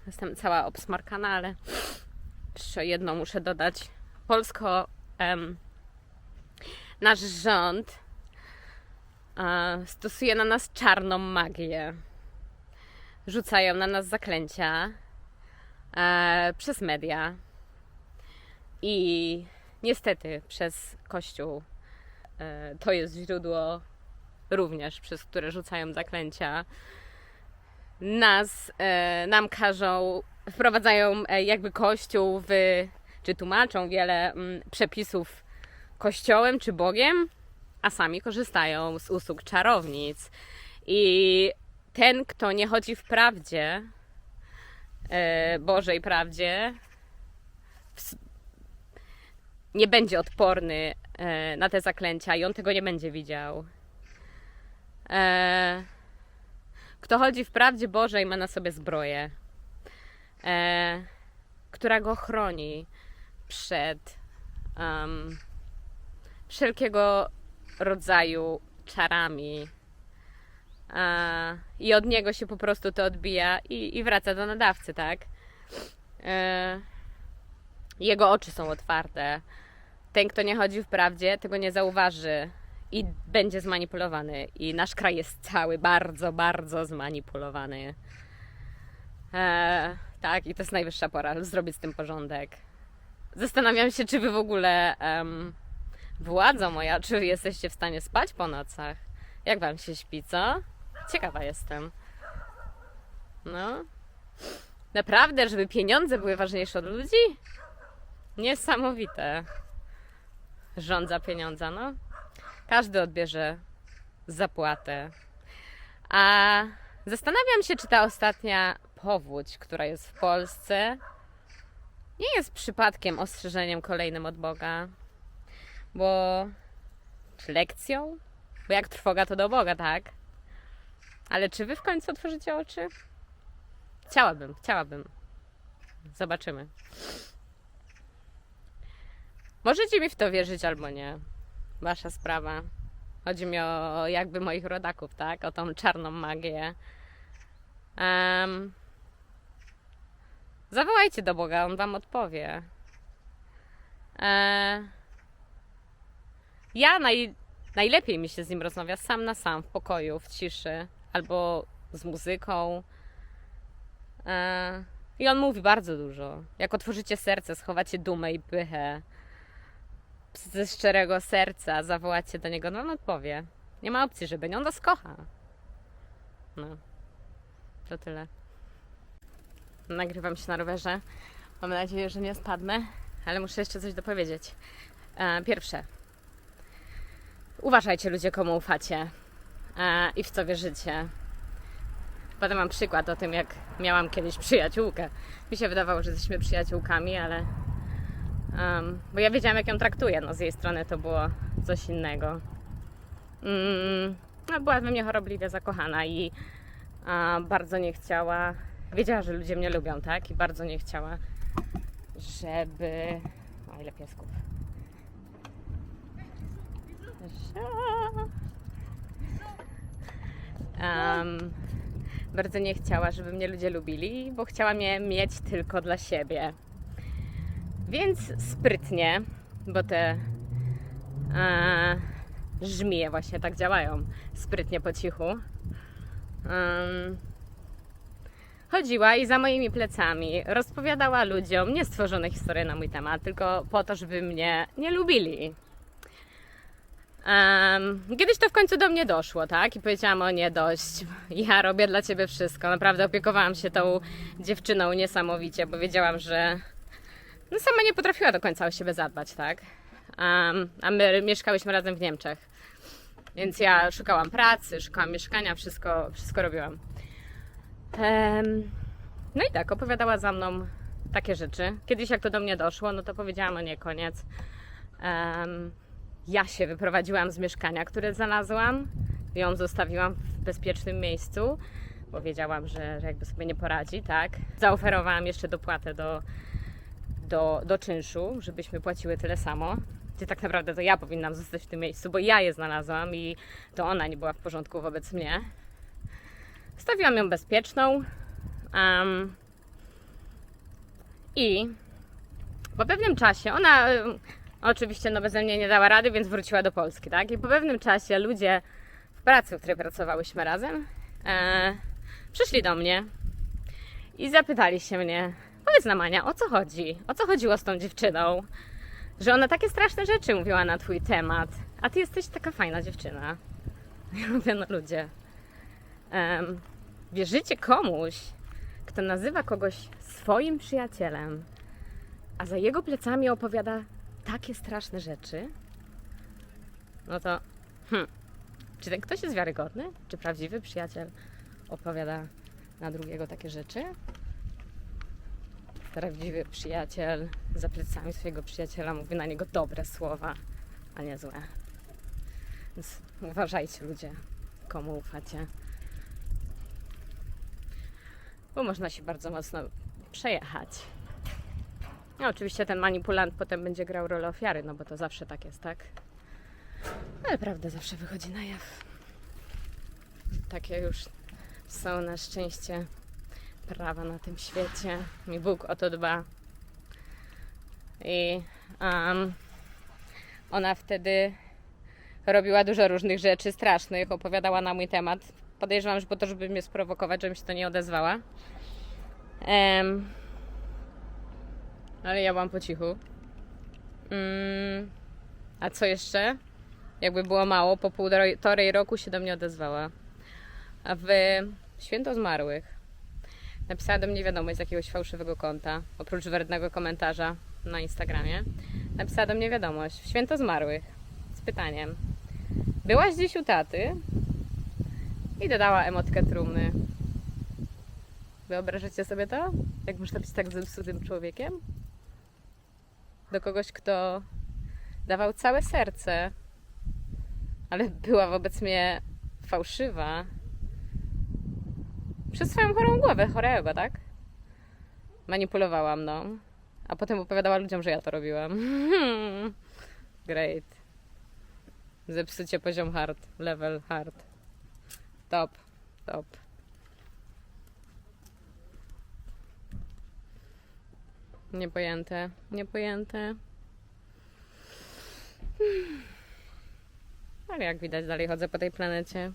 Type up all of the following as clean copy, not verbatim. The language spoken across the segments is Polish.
Jestem cała obsmarkana, ale jeszcze jedno muszę dodać. Nasz rząd stosuje na nas czarną magię. Rzucają na nas zaklęcia przez media i niestety przez Kościół. To jest źródło również, przez które rzucają zaklęcia. Nam każą, wprowadzają jakby Kościół czy tłumaczą wiele przepisów Kościołem czy Bogiem, a sami korzystają z usług czarownic. I ten, kto nie chodzi w prawdzie, Bożej prawdzie, nie będzie odporny na te zaklęcia i on tego nie będzie widział. Kto chodzi w prawdzie Bożej, ma na sobie zbroję, która go chroni przed wszelkiego rodzaju czarami. I od niego się po prostu to odbija i wraca do nadawcy, tak? Jego oczy są otwarte. Ten, kto nie chodzi w prawdzie, tego nie zauważy i będzie zmanipulowany. I nasz kraj jest cały bardzo, bardzo zmanipulowany. Tak, i to jest najwyższa pora zrobić z tym porządek. Zastanawiam się, czy wy w ogóle władzo moja, czy wy jesteście w stanie spać po nocach? Jak wam się śpi, co? Ciekawa jestem. No. Naprawdę, żeby pieniądze były ważniejsze od ludzi? Niesamowite. Rządza pieniądza, no. Każdy odbierze zapłatę. A zastanawiam się, czy ta ostatnia powódź, która jest w Polsce, nie jest przypadkiem ostrzeżeniem kolejnym od Boga. Czy lekcją? Bo jak trwoga, to do Boga, tak? Ale czy wy w końcu otworzycie oczy? Chciałabym. Zobaczymy. Możecie mi w to wierzyć albo nie. Wasza sprawa. Chodzi mi o jakby moich rodaków, tak? O tą czarną magię. Zawołajcie do Boga, On wam odpowie. Ja najlepiej mi się z Nim rozmawia sam na sam, w pokoju, w ciszy. Albo z muzyką. I On mówi bardzo dużo. Jak otworzycie serce, schowacie dumę i pychę, ze szczerego serca zawołacie do Niego, no On odpowie. Nie ma opcji, żeby nie. On was kocha. No. To tyle. Nagrywam się na rowerze. Mam nadzieję, że nie spadnę, ale muszę jeszcze coś dopowiedzieć. Pierwsze. Uważajcie, ludzie, komu ufacie i w co wierzycie. Potem mam przykład o tym, jak miałam kiedyś przyjaciółkę. Mi się wydawało, że jesteśmy przyjaciółkami, ale bo ja wiedziałam, jak ją traktuję. No, z jej strony to było coś innego. Była we mnie chorobliwie zakochana i bardzo nie chciała. Wiedziała, że ludzie mnie lubią, tak? I bardzo nie chciała, żeby... O, ile piesków. Bardzo nie chciała, żeby mnie ludzie lubili, bo chciała mnie mieć tylko dla siebie. Więc sprytnie, bo te żmije właśnie tak działają, sprytnie po cichu, chodziła i za moimi plecami rozpowiadała ludziom niestworzone historie na mój temat, tylko po to, żeby mnie nie lubili. Kiedyś to w końcu do mnie doszło, tak? I powiedziałam: o nie, dość. Ja robię dla ciebie wszystko. Naprawdę opiekowałam się tą dziewczyną niesamowicie, bo wiedziałam, że sama nie potrafiła do końca o siebie zadbać, tak? A my mieszkałyśmy razem w Niemczech. Więc ja szukałam pracy, szukałam mieszkania, wszystko robiłam. No i tak, opowiadała za mną takie rzeczy. Kiedyś jak to do mnie doszło, no to powiedziałam: o nie, koniec. Ja się wyprowadziłam z mieszkania, które znalazłam. Ją zostawiłam w bezpiecznym miejscu, bo wiedziałam, że jakby sobie nie poradzi, tak? Zaoferowałam jeszcze dopłatę do czynszu, żebyśmy płaciły tyle samo. Gdzie tak naprawdę to ja powinnam zostać w tym miejscu, bo ja je znalazłam i to ona nie była w porządku wobec mnie. Stawiłam ją bezpieczną. I po pewnym czasie ona oczywiście beze mnie nie dała rady, więc wróciła do Polski, tak? I po pewnym czasie ludzie w pracy, w której pracowałyśmy razem, przyszli do mnie i zapytali się mnie: powiedz nam, Ania, o co chodzi? O co chodziło z tą dziewczyną? Że ona takie straszne rzeczy mówiła na twój temat, a ty jesteś taka fajna dziewczyna. Ja mówię: no ludzie, wierzycie komuś, kto nazywa kogoś swoim przyjacielem, a za jego plecami opowiada takie straszne rzeczy? No to czy ten ktoś jest wiarygodny? Czy prawdziwy przyjaciel opowiada na drugiego takie rzeczy? Prawdziwy przyjaciel za plecami swojego przyjaciela mówi na niego dobre słowa, a nie złe. Więc uważajcie, ludzie, komu ufacie. Bo można się bardzo mocno przejechać. No, oczywiście ten manipulant potem będzie grał rolę ofiary, no bo to zawsze tak jest, tak? Ale prawda zawsze wychodzi na jaw. Takie już są na szczęście prawa na tym świecie. I Bóg o to dba. I ona wtedy robiła dużo różnych rzeczy strasznych, opowiadała na mój temat. Podejrzewam, że po to, żeby mnie sprowokować, żebym się to nie odezwała. Ale ja byłam po cichu. A co jeszcze? Jakby było mało, po 1,5 roku się do mnie odezwała. A w Święto Zmarłych napisała do mnie wiadomość z jakiegoś fałszywego konta, oprócz wrednego komentarza na Instagramie. Napisała do mnie wiadomość w Święto Zmarłych z pytaniem: byłaś dziś u taty? I dodała emotkę trumny. Wyobrażacie sobie to? Jak można być tak zepsutym człowiekiem? Do kogoś, kto dawał całe serce, ale była wobec mnie fałszywa. Przez swoją chorą głowę, chorego, tak? Manipulowała mną. A potem opowiadała ludziom, że ja to robiłam. Great. Zepsucie poziom hard. Level hard. Top. Top. Niepojęte. Niepojęte. Ale jak widać, dalej chodzę po tej planecie.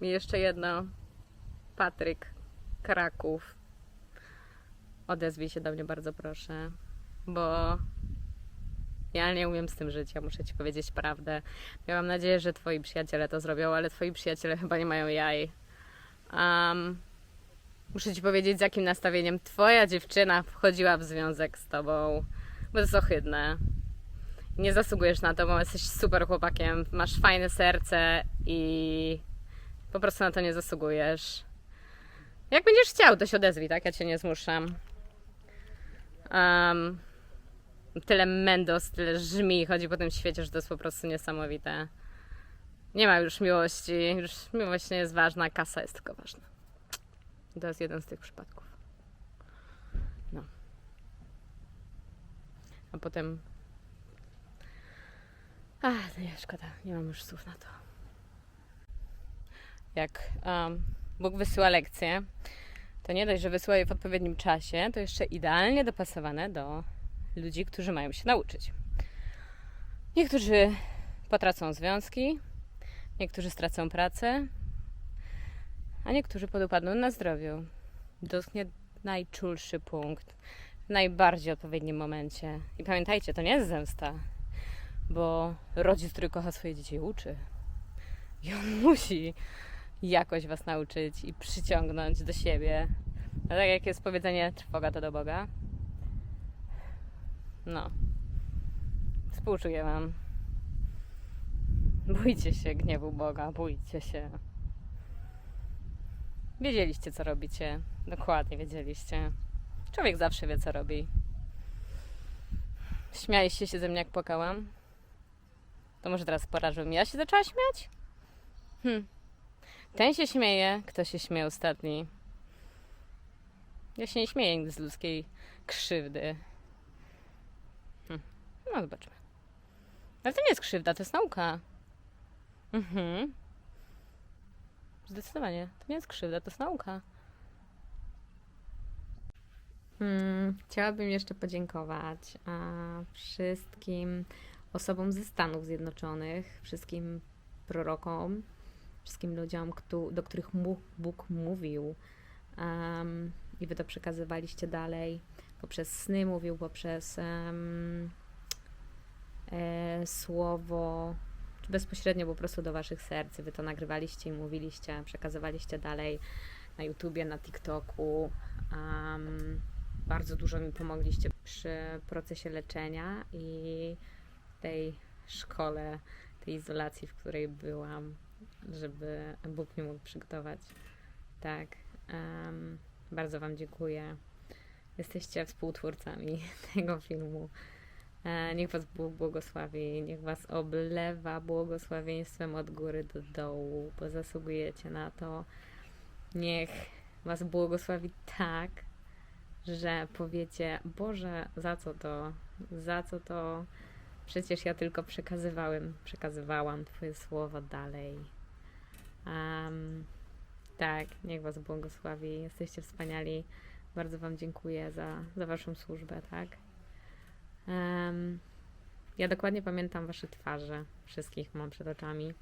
I jeszcze jedno. Patryk, Kraków. Odezwij się do mnie, bardzo proszę, bo ja nie umiem z tym żyć, ja muszę ci powiedzieć prawdę. Miałam nadzieję, że twoi przyjaciele to zrobią, ale twoi przyjaciele chyba nie mają jaj. Muszę ci powiedzieć, z jakim nastawieniem twoja dziewczyna wchodziła w związek z tobą, bo to jest ohydne. Nie zasługujesz na to, bo jesteś super chłopakiem, masz fajne serce i po prostu na to nie zasługujesz. Jak będziesz chciał, to się odezwij, tak? Ja cię nie zmuszam. Tyle mendos, tyle żmi chodzi po tym świecie, że to jest po prostu niesamowite. Nie ma już miłości, już miłość nie jest ważna, kasa jest tylko ważna. To jest jeden z tych przypadków. No. A potem... nie, szkoda, nie mam już słów na to. Jak Bóg wysyła lekcje, to nie dość, że wysyła je w odpowiednim czasie, to jeszcze idealnie dopasowane do ludzi, którzy mają się nauczyć. Niektórzy potracą związki, niektórzy stracą pracę, a niektórzy podupadną na zdrowiu. Dotknie najczulszy punkt w najbardziej odpowiednim momencie. I pamiętajcie, to nie jest zemsta, bo rodzic, który kocha swoje dzieci, uczy. I on musi jakoś was nauczyć i przyciągnąć do siebie. No tak jak jest powiedzenie, trwoga to do Boga. No. Współczuję wam. Bójcie się gniewu Boga, bójcie się. Wiedzieliście, co robicie. Dokładnie wiedzieliście. Człowiek zawsze wie, co robi. Śmialiście się ze mnie, jak płakałam? To może teraz pora, żebym ja się zaczęła śmiać? Ten się śmieje, kto się śmieje ostatni. Ja się nie śmieję nigdy z ludzkiej krzywdy. No, zobaczmy. Ale to nie jest krzywda, to jest nauka. Zdecydowanie. To nie jest krzywda, to jest nauka. Chciałabym jeszcze podziękować wszystkim osobom ze Stanów Zjednoczonych, wszystkim prorokom, wszystkim ludziom, do których Bóg mówił i wy to przekazywaliście dalej poprzez sny, mówił poprzez słowo, czy bezpośrednio po prostu do waszych serc. Wy to nagrywaliście i mówiliście, przekazywaliście dalej na YouTubie, na TikToku. Bardzo dużo mi pomogliście przy procesie leczenia i tej szkole, tej izolacji, w której byłam, żeby Bóg mnie mógł przygotować. Tak. Bardzo wam dziękuję. Jesteście współtwórcami tego filmu. Niech was Bóg błogosławi, niech was oblewa błogosławieństwem od góry do dołu, bo zasługujecie na to. Niech was błogosławi tak, że powiecie, Boże, za co to? Za co to? Przecież ja tylko przekazywałam Twoje słowa dalej. Tak, niech was błogosławi. Jesteście wspaniali. Bardzo wam dziękuję za waszą służbę, tak? Ja dokładnie pamiętam wasze twarze. Wszystkich mam przed oczami.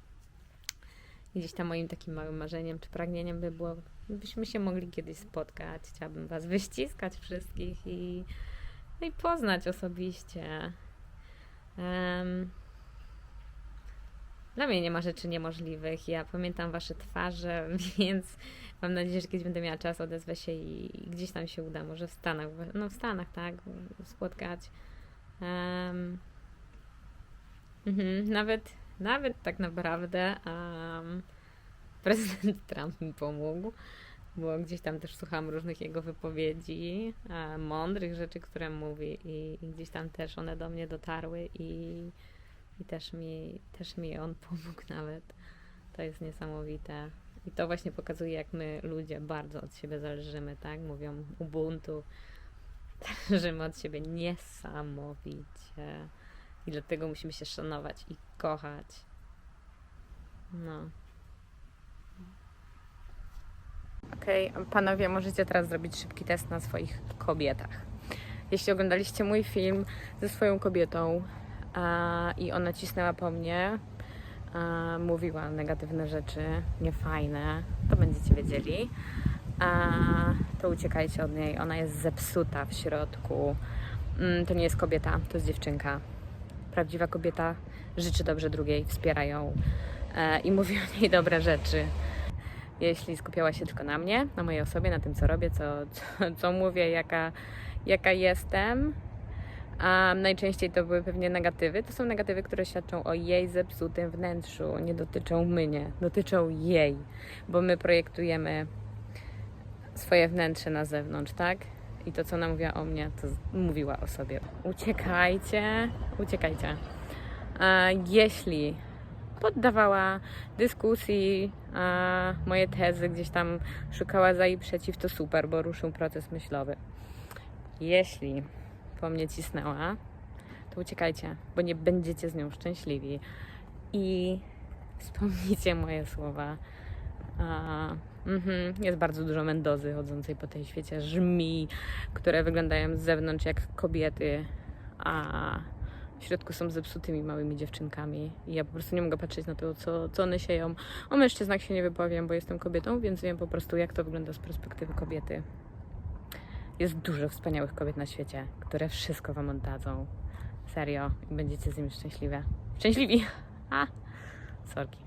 I gdzieś tam moim takim małym marzeniem czy pragnieniem by było, byśmy się mogli kiedyś spotkać. Chciałabym was wyściskać wszystkich i poznać osobiście. Dla mnie nie ma rzeczy niemożliwych. Ja pamiętam wasze twarze, więc mam nadzieję, że kiedyś będę miała czas, odezwę się i gdzieś tam się uda. Może w Stanach, w Stanach, tak, spotkać. Nawet tak naprawdę prezydent Trump mi pomógł, bo gdzieś tam też słuchałam różnych jego wypowiedzi, mądrych rzeczy, które mówi i gdzieś tam też one do mnie dotarły i też mi on pomógł nawet. To jest niesamowite. I to właśnie pokazuje, jak my ludzie bardzo od siebie zależymy, tak? Mówią Ubuntu. Zależymy od siebie niesamowicie. I dlatego musimy się szanować i kochać. No. Okej, panowie, możecie teraz zrobić szybki test na swoich kobietach. Jeśli oglądaliście mój film ze swoją kobietą i ona cisnęła po mnie, mówiła negatywne rzeczy, niefajne, to będziecie wiedzieli, to uciekajcie od niej. Ona jest zepsuta w środku. To nie jest kobieta, to jest dziewczynka. Prawdziwa kobieta życzy dobrze drugiej, wspiera ją i mówi o niej dobre rzeczy. Jeśli skupiała się tylko na mnie, na mojej osobie, na tym, co robię, co mówię, jaka jestem, a najczęściej to były pewnie negatywy. To są negatywy, które świadczą o jej zepsutym wnętrzu. Nie dotyczą mnie, dotyczą jej, bo my projektujemy swoje wnętrze na zewnątrz, tak? I to, co ona mówiła o mnie, to mówiła o sobie. Uciekajcie, uciekajcie. Jeśli poddawała dyskusji moje tezy, gdzieś tam szukała za i przeciw, to super, bo ruszył proces myślowy. Jeśli po mnie cisnęła, to uciekajcie, bo nie będziecie z nią szczęśliwi. I wspomnijcie moje słowa. Jest bardzo dużo Mendozy chodzącej po tej świecie, żmi, które wyglądają z zewnątrz jak kobiety, a w środku są zepsutymi małymi dziewczynkami. I ja po prostu nie mogę patrzeć na to, co one sieją. O mężczyznach się nie wypowiem, bo jestem kobietą, więc wiem po prostu, jak to wygląda z perspektywy kobiety. Jest dużo wspaniałych kobiet na świecie, które wszystko wam oddadzą. Serio. I będziecie z nimi szczęśliwi. Sorki.